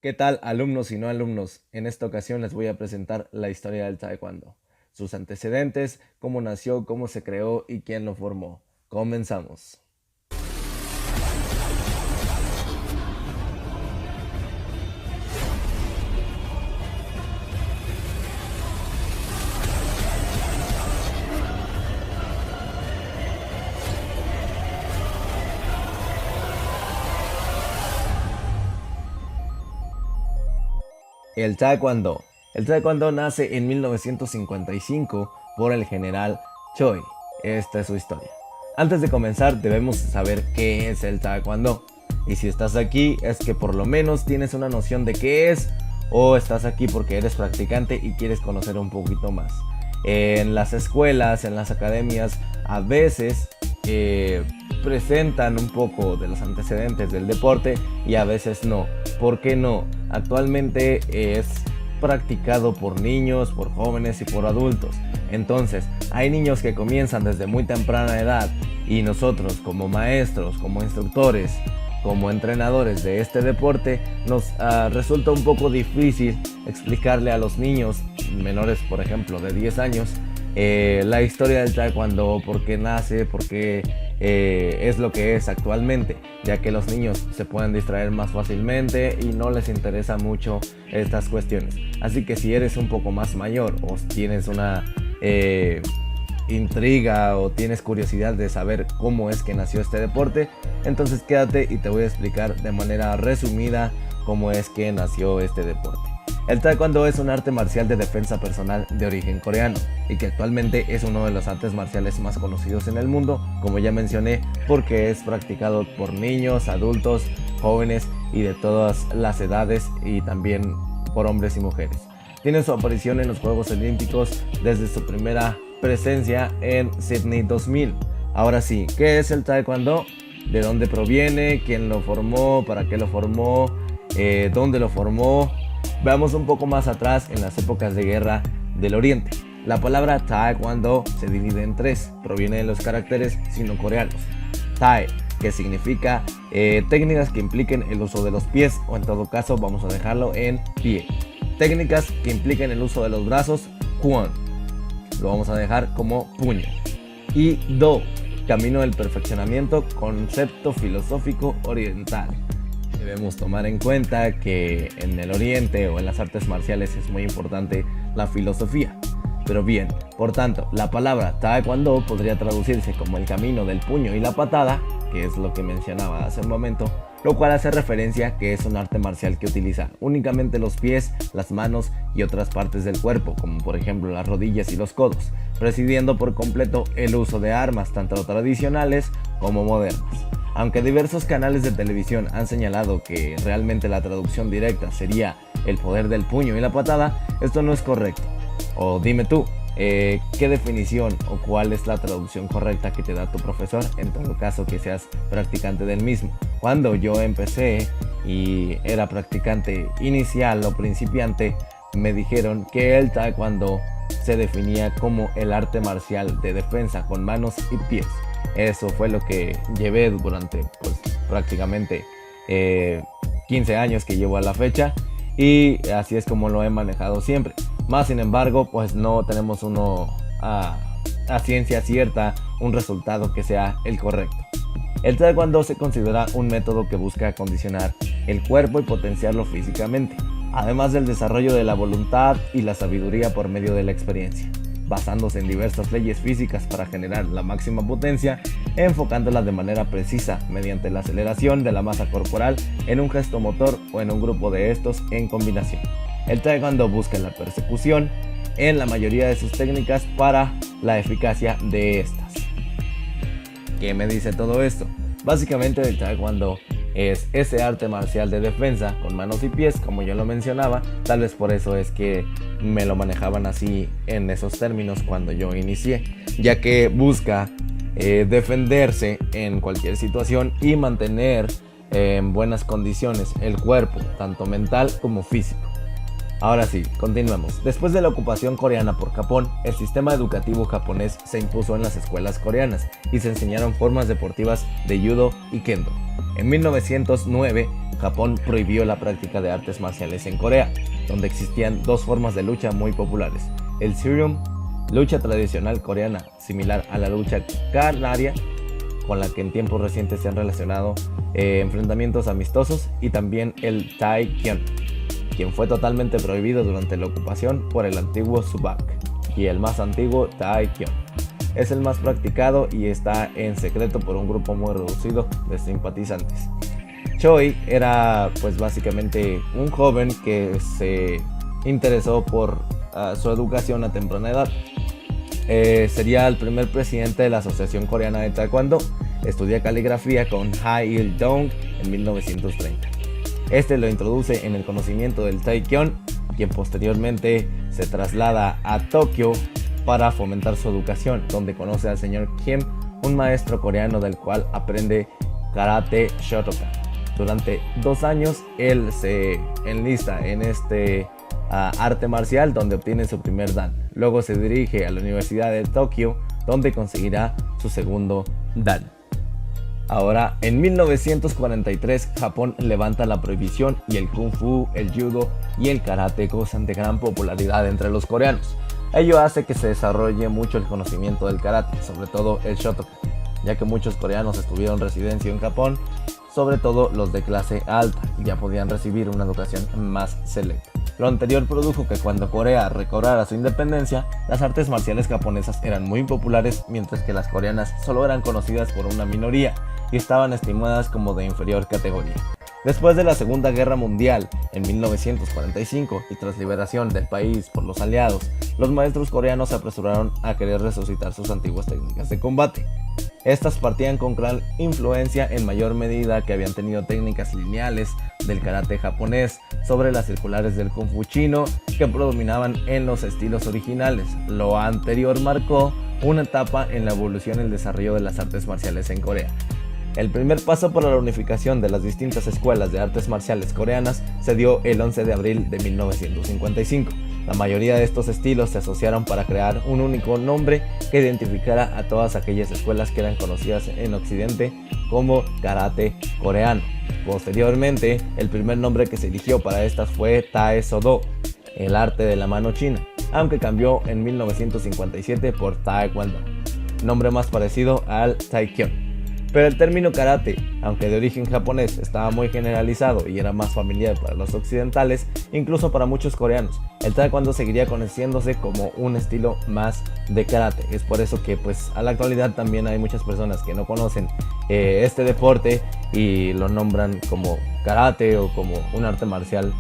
¿Qué tal, alumnos y no alumnos? En esta ocasión les voy a presentar la historia del Taekwondo, sus antecedentes, cómo nació, cómo se creó y quién lo formó. Comenzamos. El Taekwondo. El Taekwondo nace en 1955 por el general Choi. Esta es su historia. Antes de comenzar debemos saber qué es el Taekwondo. Y si estás aquí es que por lo menos tienes una noción de qué es, o estás aquí porque eres practicante y quieres conocer un poquito más. En las escuelas, en las academias, a veces presentan un poco de los antecedentes del deporte y a veces no. ¿Por qué no? Actualmente es practicado por niños, por jóvenes y por adultos. Entonces, hay niños que comienzan desde muy temprana edad y nosotros como maestros, como instructores, como entrenadores de este deporte, nos resulta un poco difícil explicarle a los niños menores, por ejemplo, de 10 años, la historia del Taekwondo, por qué nace, por qué es lo que es actualmente, ya que los niños se pueden distraer más fácilmente y no les interesa mucho estas cuestiones. Así que si eres un poco más mayor o tienes una intriga o tienes curiosidad de saber cómo es que nació este deporte, entonces quédate y te voy a explicar de manera resumida cómo es que nació este deporte. El Taekwondo es un arte marcial de defensa personal de origen coreano y que actualmente es uno de los artes marciales más conocidos en el mundo, como ya mencioné, porque es practicado por niños, adultos, jóvenes y de todas las edades, y también por hombres y mujeres. Tiene su aparición en los Juegos Olímpicos desde su primera presencia en Sydney 2000. Ahora sí, ¿qué es el Taekwondo? ¿De dónde proviene? ¿Quién lo formó? ¿Para qué lo formó? ¿Dónde lo formó? Veamos un poco más atrás, en las épocas de guerra del Oriente. La palabra Taekwondo se divide en tres, proviene de los caracteres sino-coreanos. Tae, que significa técnicas que impliquen el uso de los pies, o en todo caso vamos a dejarlo en pie. Técnicas que impliquen el uso de los brazos, Kwon, lo vamos a dejar como puño. Y Do, camino del perfeccionamiento, concepto filosófico oriental. Debemos tomar en cuenta que en el Oriente o en las artes marciales es muy importante la filosofía. Pero bien, por tanto, la palabra Taekwondo podría traducirse como el camino del puño y la patada, que es lo que mencionaba hace un momento, lo cual hace referencia que es un arte marcial que utiliza únicamente los pies, las manos y otras partes del cuerpo, como por ejemplo las rodillas y los codos, presidiendo por completo el uso de armas tanto tradicionales como modernas. Aunque diversos canales de televisión han señalado que realmente la traducción directa sería el poder del puño y la patada, esto no es correcto. O dime tú, ¿qué definición o cuál es la traducción correcta que te da tu profesor, en todo caso que seas practicante del mismo? Cuando yo empecé y era practicante inicial o principiante, me dijeron que el Taekwondo se definía como el arte marcial de defensa con manos y pies. Eso fue lo que llevé durante prácticamente 15 años que llevo a la fecha, y así es como lo he manejado siempre. Más sin embargo, pues no tenemos a ciencia cierta un resultado que sea el correcto. El Taekwondo se considera un método que busca acondicionar el cuerpo y potenciarlo físicamente, además del desarrollo de la voluntad y la sabiduría por medio de la experiencia, basándose en diversas leyes físicas para generar la máxima potencia, enfocándola de manera precisa mediante la aceleración de la masa corporal en un gesto motor o en un grupo de estos en combinación. El Taekwondo busca la persecución en la mayoría de sus técnicas para la eficacia de estas. ¿Qué me dice todo esto? Básicamente el Taekwondo es ese arte marcial de defensa con manos y pies, como yo lo mencionaba. Tal vez por eso es que me lo manejaban así en esos términos cuando yo inicié, ya que busca defenderse en cualquier situación y mantener en buenas condiciones el cuerpo, tanto mental como físico. Ahora sí, continuemos. Después de la ocupación coreana por Japón, el sistema educativo japonés se impuso en las escuelas coreanas y se enseñaron formas deportivas de judo y kendo. En 1909, Japón prohibió la práctica de artes marciales en Corea, donde existían dos formas de lucha muy populares: el Seorim, lucha tradicional coreana similar a la lucha canaria, con la que en tiempos recientes se han relacionado enfrentamientos amistosos, y también el Taekyon, quien fue totalmente prohibido durante la ocupación por el antiguo Subak, y el más antiguo Taekyon. Es el más practicado y está en secreto por un grupo muy reducido de simpatizantes. Choi era pues básicamente un joven que se interesó por su educación a temprana edad. Sería el primer presidente de la Asociación Coreana de Taekwondo. Estudia caligrafía con Ha Il-dong en 1930. Este lo introduce en el conocimiento del Taekyon, quien posteriormente se traslada a Tokio para fomentar su educación, donde conoce al señor Kim, un maestro coreano del cual aprende karate Shotokan. Durante 2 años él se enlista en este arte marcial, donde obtiene su primer dan. Luego se dirige a la Universidad de Tokio, donde conseguirá su segundo dan. Ahora, en 1943, Japón levanta la prohibición y el kung fu, el judo y el karate gozan de gran popularidad entre los coreanos. Ello hace que se desarrolle mucho el conocimiento del karate, sobre todo el Shotokan, ya que muchos coreanos estuvieron residencia en Japón, sobre todo los de clase alta, y ya podían recibir una educación más selecta. Lo anterior produjo que cuando Corea recobrara su independencia, las artes marciales japonesas eran muy populares, mientras que las coreanas solo eran conocidas por una minoría y estaban estimadas como de inferior categoría. Después de la Segunda Guerra Mundial, en 1945, y tras liberación del país por los aliados, los maestros coreanos se apresuraron a querer resucitar sus antiguas técnicas de combate. Estas partían con gran influencia en mayor medida que habían tenido técnicas lineales del karate japonés sobre las circulares del kung fu chino, que predominaban en los estilos originales. Lo anterior marcó una etapa en la evolución y el desarrollo de las artes marciales en Corea. El primer paso para la unificación de las distintas escuelas de artes marciales coreanas se dio el 11 de abril de 1955. La mayoría de estos estilos se asociaron para crear un único nombre que identificara a todas aquellas escuelas que eran conocidas en Occidente como karate coreano. Posteriormente, el primer nombre que se eligió para estas fue Tae Sodo, el arte de la mano china, aunque cambió en 1957 por Taekwondo, nombre más parecido al Taekyon. Pero el término karate, aunque de origen japonés, estaba muy generalizado y era más familiar para los occidentales, incluso para muchos coreanos. El taekwondo seguiría conociéndose como un estilo más de karate. Es por eso que pues a la actualidad también hay muchas personas que no conocen este deporte y lo nombran como karate o como un arte marcial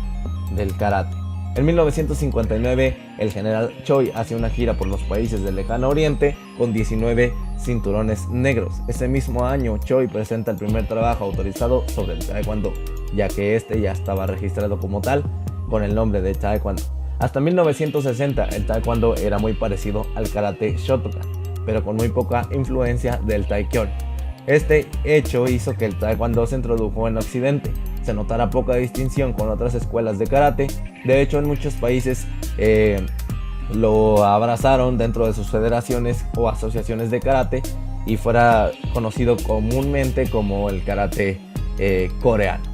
del karate. En 1959, el general Choi hace una gira por los países del lejano oriente con 19 cinturones negros. Ese mismo año, Choi presenta el primer trabajo autorizado sobre el taekwondo, ya que este ya estaba registrado como tal con el nombre de taekwondo. Hasta 1960, el taekwondo era muy parecido al karate Shotokan, pero con muy poca influencia del taekyon. Este hecho hizo que el taekwondo se introdujo en Occidente, se notara poca distinción con otras escuelas de karate. De hecho, en muchos países lo abrazaron dentro de sus federaciones o asociaciones de karate y fuera conocido comúnmente como el karate coreano.